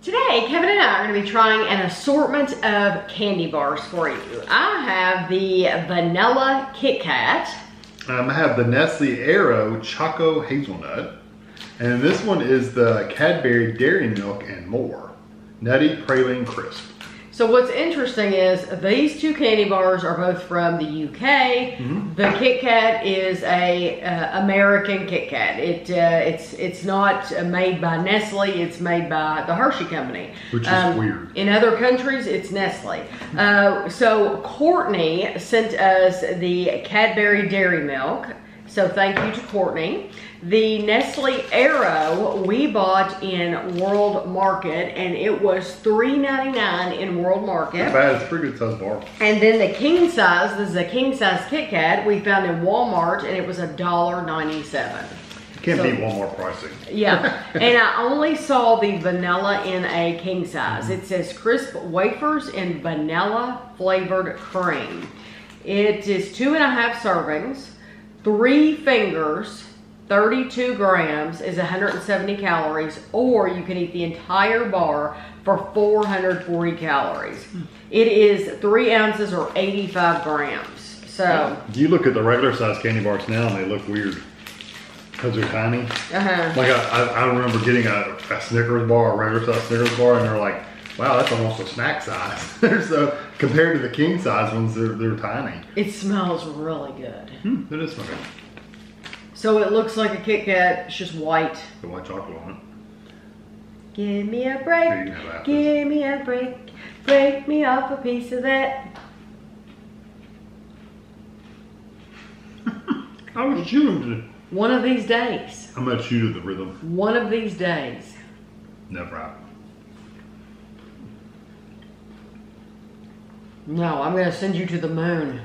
Today, Kevin and I are going to be trying an assortment of candy bars for you. I have the vanilla Kit Kat. I have the Nestle Aero Choco Hazelnut. And this one is the Cadbury Dairy Milk and More. Nutty Praline Crisp. So what's interesting is these two candy bars are both from the UK. The Kit Kat is a American Kit Kat. It's not made by Nestle. It's made by the Hershey Company, which is weird. In other countries, it's Nestle. So Courtney sent us the Cadbury Dairy Milk. So thank you to Courtney. The Nestle Aero we bought in World Market, and it was $3.99 in World Market. Not bad, it's a pretty good size bar. And then the king size, this is a king size Kit Kat, we found in Walmart, and it was $1.97. You can't beat Walmart pricing. Yeah, and I only saw the vanilla in a king size. It says crisp wafers and vanilla flavored cream. It is 2.5 servings, 3 fingers. 32 grams is 170 calories, or you can eat the entire bar for 440 calories. It is 3 ounces or 85 grams. So you look at the regular size candy bars now and they look weird because they're tiny. Like I remember getting a Snickers bar, a regular size Snickers bar, and they're like, wow, that's almost a snack size. So compared to the king size ones, they're tiny. It smells really good. It is smelling. So it looks like a Kit Kat, it's just white. The white chocolate on it. Give me a break, give me a break, break me off a piece of that. I was chewing to One of these days. I'm gonna chew to the rhythm. One of these days. Never happened. No, I'm gonna send you to the moon.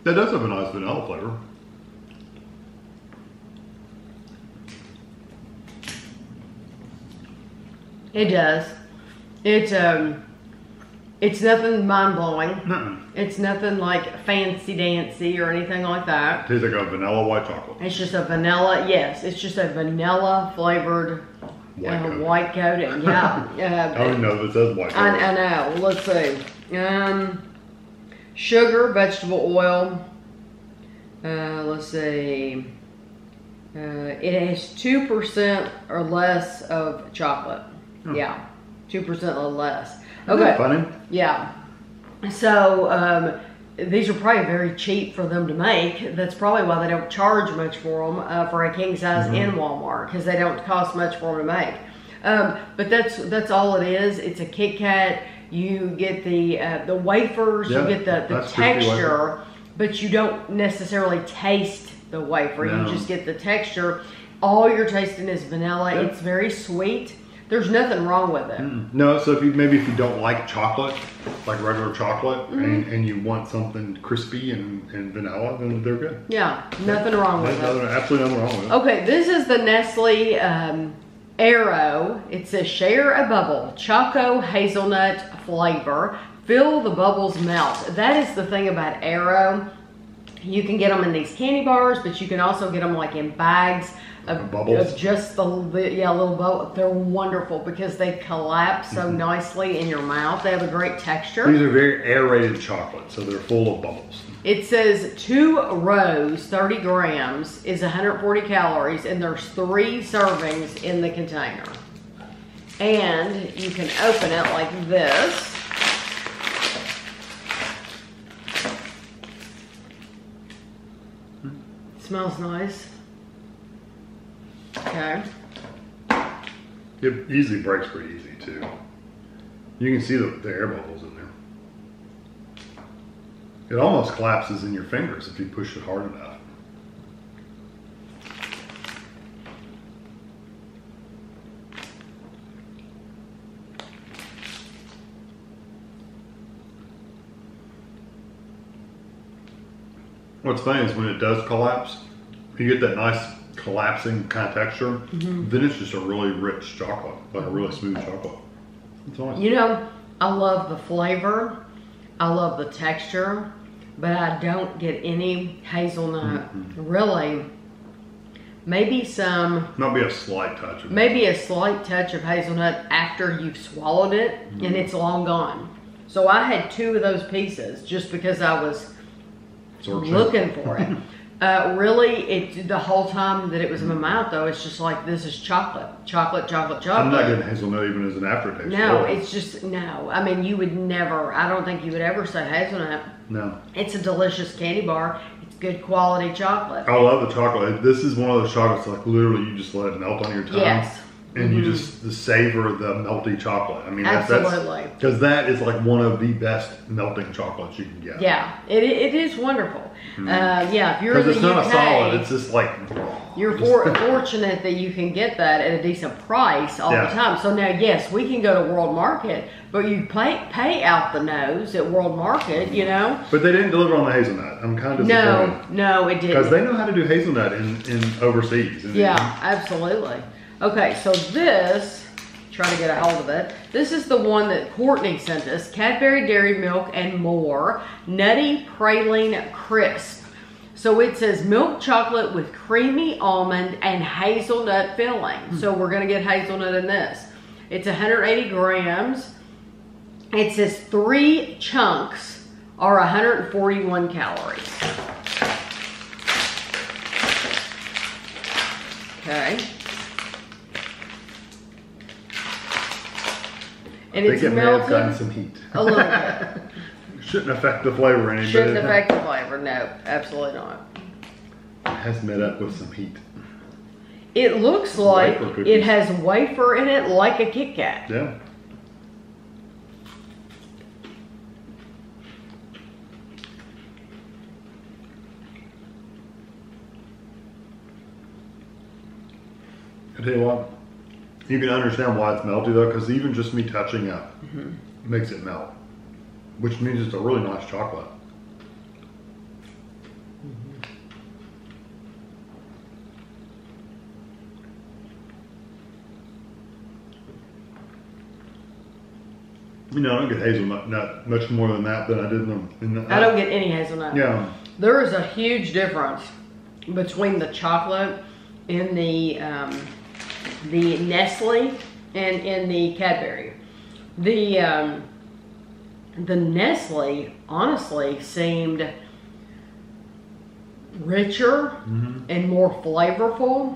That does have a nice vanilla flavor. It does. It's nothing mind-blowing. It's nothing like fancy dancy or anything like that. Tastes like a vanilla white chocolate. It's just a vanilla, yes, it's just a vanilla flavored white coating. Yeah. I don't even know if it says white chocolate. I know. Let's see. Sugar, vegetable oil. Let's see. It has 2% or less of chocolate. Yeah, 2% or less. Okay. Funny. Yeah. So these are probably very cheap for them to make. That's probably why they don't charge much for them for a king size in Walmart, because they don't cost much for them to make. But that's all it is. It's a Kit Kat. You get the wafers, you get the texture, but you don't necessarily taste the wafer. No. You just get the texture. All you're tasting is vanilla. Yep. It's very sweet. There's nothing wrong with it. No, so if you don't like chocolate, like regular chocolate, and you want something crispy and vanilla, then they're good. Yeah, nothing wrong with it. Absolutely nothing wrong with it. Okay, this is the Nestle Aero. It says share a bubble, Choco Hazelnut flavor. Feel the bubbles melt. That is the thing about Aero. You can get them in these candy bars, but you can also get them like in bags of just the little bubble. They're wonderful because they collapse so nicely in your mouth. They have a great texture. These are very aerated chocolate, so they're full of bubbles. It says 2 rows, 30 grams, is 140 calories, and there's 3 servings in the container. And you can open it like this. It smells nice. Okay. It easily breaks pretty easy too. You can see the air bubbles in there. It almost collapses in your fingers if you push it hard enough. What's funny is when it does collapse, you get that nice collapsing kind of texture. Then it's just a really rich chocolate, like a really smooth chocolate. It's nice. You know, I love the flavor. I love the texture. but I don't get any hazelnut really maybe some, Might be a slight touch of maybe a slight touch of hazelnut after you've swallowed it, and it's long gone. So I had 2 of those pieces just because I was looking for it. Really, the whole time that it was in my mouth, though, it's just like, this is chocolate. Chocolate, chocolate, chocolate. I'm not getting hazelnut even as an aftertaste. No, it's just, no. I mean, you would never, I don't think you would ever say hazelnut. No. It's a delicious candy bar. It's good quality chocolate. I love the chocolate. This is one of those chocolates, like literally you just let it melt on your tongue. Yes. And you just savor the melty chocolate. I mean, absolutely. Because that is like one of the best melting chocolates you can get. Yeah, it is wonderful. Yeah, if you're in the UK, it's not a solid, it's just like... You're fortunate that you can get that at a decent price all the time. So now, yes, we can go to World Market, but you pay out the nose at World Market, you know. But they didn't deliver on the hazelnut. I'm kind of disappointed. No, it didn't. Because they know how to do hazelnut in overseas. Yeah, absolutely. Okay, so this, try to get a hold of it. This is the one that Courtney sent us. Cadbury Dairy Milk and More Nutty Praline Crisp. So it says milk chocolate with creamy almond and hazelnut filling. So we're going to get hazelnut in this. It's 180 grams. It says 3 chunks are 141 calories. Okay. And it's may have gotten melted some heat. a little bit. Shouldn't affect the flavor any. Shouldn't affect the flavor. No, absolutely not. It has met up with some heat. It looks like it has wafer in it, like a Kit Kat. Yeah. I tell you what, you can understand why it's melty though, because even just me touching it makes it melt, which means it's a really nice chocolate. You know, I don't get hazelnut much more than that I did in the I don't get any hazelnut. Yeah. There is a huge difference between the chocolate in the Nestle and in the Cadbury. The Nestle honestly seemed richer and more flavorful.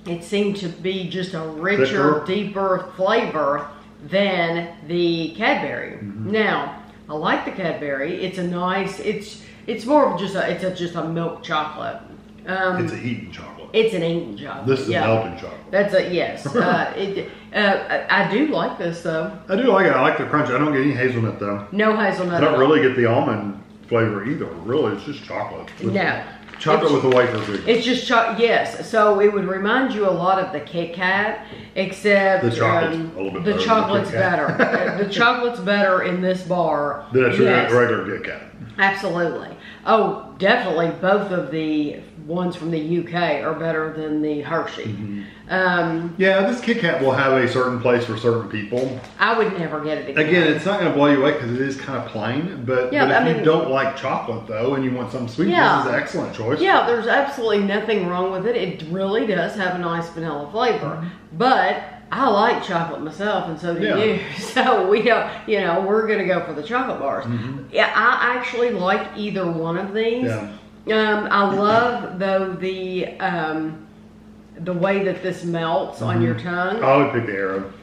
It seemed to be just a richer, deeper flavor than the Cadbury. Now, I like the Cadbury. It's a nice, it's more of just a milk chocolate. It's a eating chocolate. It's an eating chocolate. This is melting chocolate. That's a yes. I do like this though. I do like it. I like the crunch. I don't get any hazelnut though. No hazelnut. I don't really get the almond flavor either. Really, it's just chocolate. No. Chocolate with a wafer figure. It's just yes. So it would remind you a lot of the Kit Kat, except the chocolate's a little bit better. The chocolate's better. The chocolate's better in this bar than a regular Kit Kat. Absolutely. Oh, definitely. Both of the ones from the UK are better than the Hershey. Yeah, this Kit Kat will have a certain place for certain people. I would never get it again. Again, it's not going to blow you away because it is kind of plain. But if you don't like chocolate though, and you want something sweet, this is an excellent choice. Yeah, there's absolutely nothing wrong with it. It really does have a nice vanilla flavor. But I like chocolate myself, and so do you. So we don't, we're going to go for the chocolate bars. Yeah, I actually like either one of these. Yeah. I love though the way that this melts on your tongue. I would pick the Aero.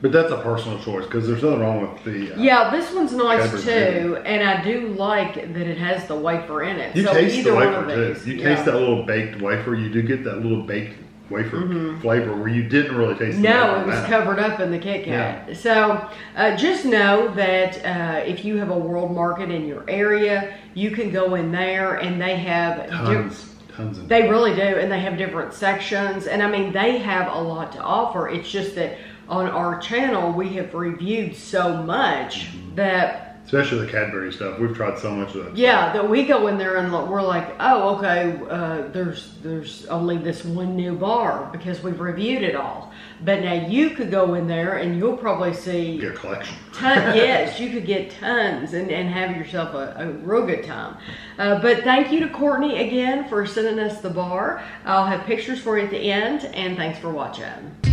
But that's a personal choice because there's nothing wrong with the. Yeah, this one's nice too, and I do like that it has the wafer in it. You so taste either the wafer one of these. too. You taste that little baked wafer. You do get that little baked wafer flavor where you didn't really taste the No, it was covered up in the Kit Kat. Yeah. So just know that if you have a World Market in your area, you can go in there and they have tons of they really do, and they have different sections, and I mean they have a lot to offer. It's just that on our channel we have reviewed so much that Especially the Cadbury stuff. We've tried so much of that. Yeah, that we go in there and we're like, oh, okay, there's only this one new bar because we've reviewed it all. But now you could go in there and you'll probably see Get a collection. Yes, you could get tons and have yourself a real good time. But thank you to Courtney again for sending us the bar. I'll have pictures for you at the end, and thanks for watching.